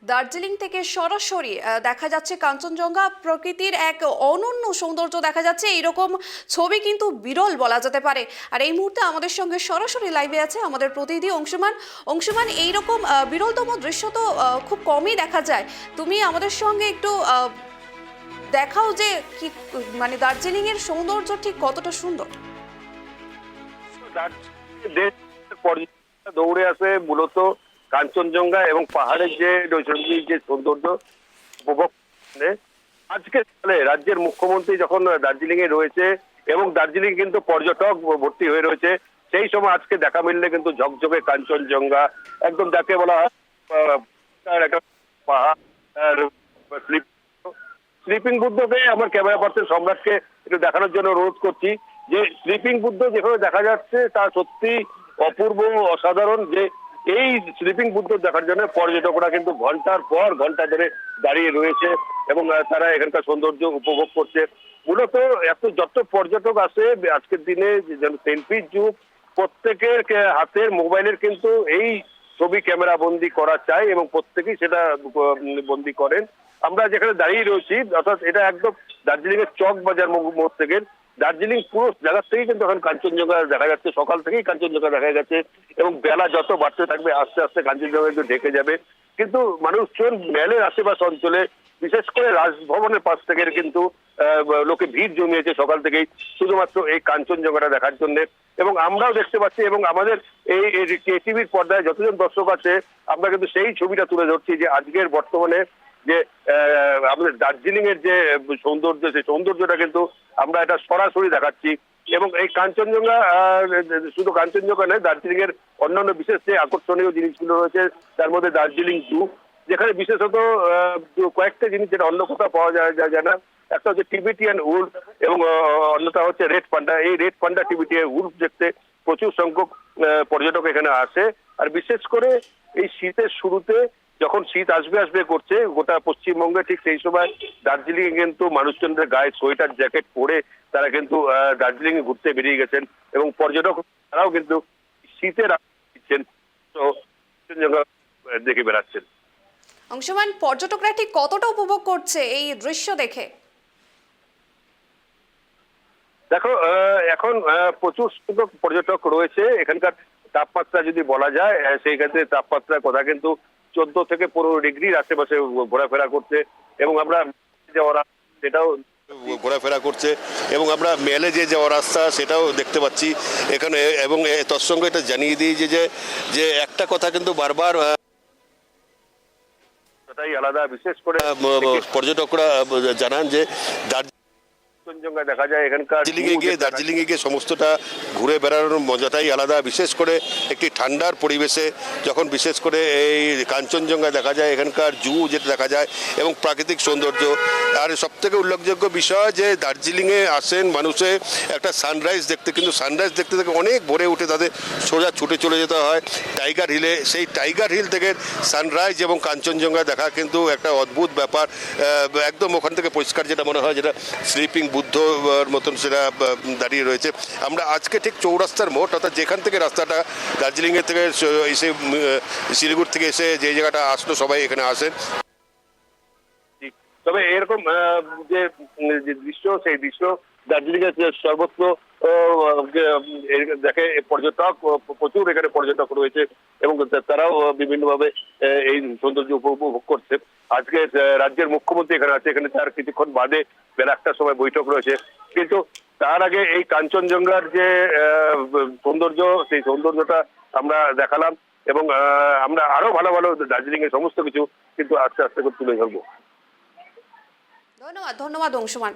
দার্জিলিং থেকে সরাসরি দেখা যাচ্ছে কাঞ্চনজঙ্ঘা, প্রকৃতির এক অনন্য সৌন্দর্য দেখা যাচ্ছে। এইরকম ছবি কিন্তু বিরল বলা যেতে পারে। আর এই মুহূর্তে আমাদের সঙ্গে সরাসরি লাইভে আছে আমাদের প্রতিনিধি অংশুমান। অংশুমান, এইরকম বিরলতম দৃশ্য তো খুব কমই দেখা যায়। তুমি আমাদের সঙ্গে একটু দেখাও যে কি, মানে দার্জিলিং এর সৌন্দর্য ঠিক কতটা সুন্দর। দৌড়ে আসে মূলত কাঞ্চনজঙ্ঘা এবং পাহাড়ের যে নৈসর্গিক যে সৌন্দর্য উপভোগ করে। আজকে রাজ্যের মুখ্যমন্ত্রী যখন দার্জিলিং এ রয়েছে এবং দার্জিলিং কিন্তু পর্যটক ভর্তি হয়ে রয়েছে, সেই সময় আজকে দেখা মিললে কিন্তু ঝকঝকে কাঞ্চনজঙ্ঘা, একদম যাকে বলা হয় একটা পাহাড়। স্লিপিং বুদ্ধকে আমার ক্যামেরা পার্সন সম্রাটকে একটু দেখানোর জন্য অনুরোধ করছি যে স্লিপিং বুদ্ধ যেভাবে দেখা যাচ্ছে তা সত্যি অপূর্ব, অসাধারণ। যে এই স্লিপিং বুদ্ধ দেখার জন্য পর্যটকরা কিন্তু ঘন্টার পর ঘন্টা ধরে দাঁড়িয়ে রয়েছে এবং তারা এখানকার সৌন্দর্য উপভোগ করছে। মূলত যত পর্যটক আসে আজকের দিনে যেন সেলফির যুগ, প্রত্যেকের হাতের মোবাইলের কিন্তু এই ছবি ক্যামেরা বন্দি করা চাই এবং প্রত্যেকেই সেটা বন্দি করেন। আমরা যেখানে দাঁড়িয়ে রয়েছি, অর্থাৎ এটা একদম দার্জিলিং এর চক বাজার মোড় থেকে। দার্জিলিং পুরো জায়গা থেকেই কিন্তু এখন কাঞ্চনজঙ্ঘা দেখা যাচ্ছে, সকাল থেকেই কাঞ্চনজঙ্ঘা দেখা যাচ্ছে এবং বেলা যত বাড়তে থাকবে আস্তে আস্তে কাঞ্চনজঙ্ঘা কিন্তু ঢেকে যাবে। কিন্তু মানুষজন মেলের আশেপাশ অঞ্চলে, বিশেষ করে রাজভবনের পাশ থেকে কিন্তু লোকে ভিড় জমিয়েছে সকাল থেকেই শুধুমাত্র এই কাঞ্চনজঙ্ঘাটা দেখার জন্য। এবং আমরাও দেখতে পাচ্ছি এবং আমাদের এই টিভির পর্দায় যতজন দর্শক আছে আমরা কিন্তু সেই ছবিটা তুলে ধরছি যে আজকের বর্তমানে যে আমাদের দার্জিলিং এর যে সৌন্দর্য, সেই সৌন্দর্যটা কিন্তু আমরা এটা সরাসরি দেখাচ্ছি। এবং এই কাঞ্চনজঙ্ঘা শুধু কাঞ্চনজঙ্ঘা নয়, দার্জিলিং এর অন্যান্য বিশেষ যে আকর্ষণীয় জিনিসগুলো রয়েছে তার মধ্যে দার্জিলিং জু, যেখানে বিশেষত কয়েকটা জিনিস যেটা অন্য কোথাও পাওয়া যায় না। একটা হচ্ছে টিবেটিয়ান উল্ফ এবং অন্যটা হচ্ছে রেড পান্ডা। এই রেড পান্ডা টিবেটিয়ান উল্ফ দেখতে প্রচুর সংখ্যক পর্যটক এখানে আসে। আর বিশেষ করে এই শীতের শুরুতে যখন শীত আসবে করছে গোটা পশ্চিমবঙ্গে, ঠিক সেই সময় দার্জিলিং এ কিন্তু মানুষজনদের গায়ে সোয়েটার জ্যাকেট পরে তারা কিন্তু দার্জিলিং এ ঘুরতে বেরিয়ে গেছেন এবং পর্যটক তারাও কিন্তু শীতের দিচ্ছেন, তো দেখে বেড়াচ্ছেন। অংশুমান, পর্যটকরা ঠিক কতটা উপভোগ করছে এই দৃশ্য দেখে? দেখো, এখন প্রচুর সংখ্যক পর্যটক রয়েছে। এখানকার তাপমাত্রা যদি বলা যায়, সেই ক্ষেত্রে তাপমাত্রার কথা কিন্তু 14 থেকে 15 ডিগ্রির আশেপাশে ঘোরাফেরা করছে এবং আমরা সেটাও ঘোরাফেরা করছে এবং আমরা মেলে যে যাওয়ার রাস্তা সেটাও দেখতে পাচ্ছি এখানে। এবং তোর সঙ্গে এটা জানিয়ে দিই যে একটা কথা কিন্তু বারবার আলাদা, বিশেষ করে পর্যটকরা জানান যে কাঞ্চনজঙ্ঘা দেখা যায় এখানকার দার্জিলিং এ গিয়ে সমস্তটা ঘুরে বেড়ানোর মজাটাই আলাদা। বিশেষ করে একটি ঠান্ডার পরিবেশে যখন বিশেষ করে এই কাঞ্চনজঙ্ঘা দেখা যায়, এখানকার জু যেটা দেখা যায় এবং প্রাকৃতিক সৌন্দর্য। আর সব থেকে উল্লেখযোগ্য বিষয় যে দার্জিলিংয়ে আসেন মানুষে একটা সানরাইজ দেখতে, কিন্তু সানরাইজ দেখতে থেকে অনেক ভোরে উঠে তাদের সোজা ছুটে চলে যেতে হয় টাইগার হিলে। সেই টাইগার হিল থেকে সানরাইজ এবং কাঞ্চনজঙ্ঘা দেখা কিন্তু একটা অদ্ভুত ব্যাপার। একদম ওখান থেকে পরিষ্কার যেটা মনে হয়, যেটা স্লিপিং বুদ্ধর মতন সেটা দাঁড়িয়ে রয়েছে। আমরা আজকে ঠিক চৌরাস্তার মোড়, অর্থাৎ যেখান থেকে রাস্তাটা দার্জিলিংয়ের থেকে এসে শিলিগুড়ি থেকে এসে যে জায়গাটা আসলো সবাই এখানে আসেন। তবে এরকম যে দৃশ্য, সেই দৃশ্য দার্জিলিং এর সর্বত্র দেখে পর্যটক, প্রচুর এখানে পর্যটক রয়েছে এবং তারাও বিভিন্নভাবে এই সৌন্দর্য উপভোগ করছে। আজকে রাজ্যের মুখ্যমন্ত্রী এখানে আছে, এখানে তার কিছুক্ষণ বাদে বেলা 1টার সময় বৈঠক রয়েছে। কিন্তু তার আগে এই কাঞ্চনজঙ্ঘার যে সৌন্দর্য, সেই সৌন্দর্যটা আমরা দেখালাম এবং আমরা আরো ভালো ভালো দার্জিলিং এর সমস্ত কিছু কিন্তু আস্তে আস্তে করে তুলে ধরবো। ধন্যবাদ অংশুমান।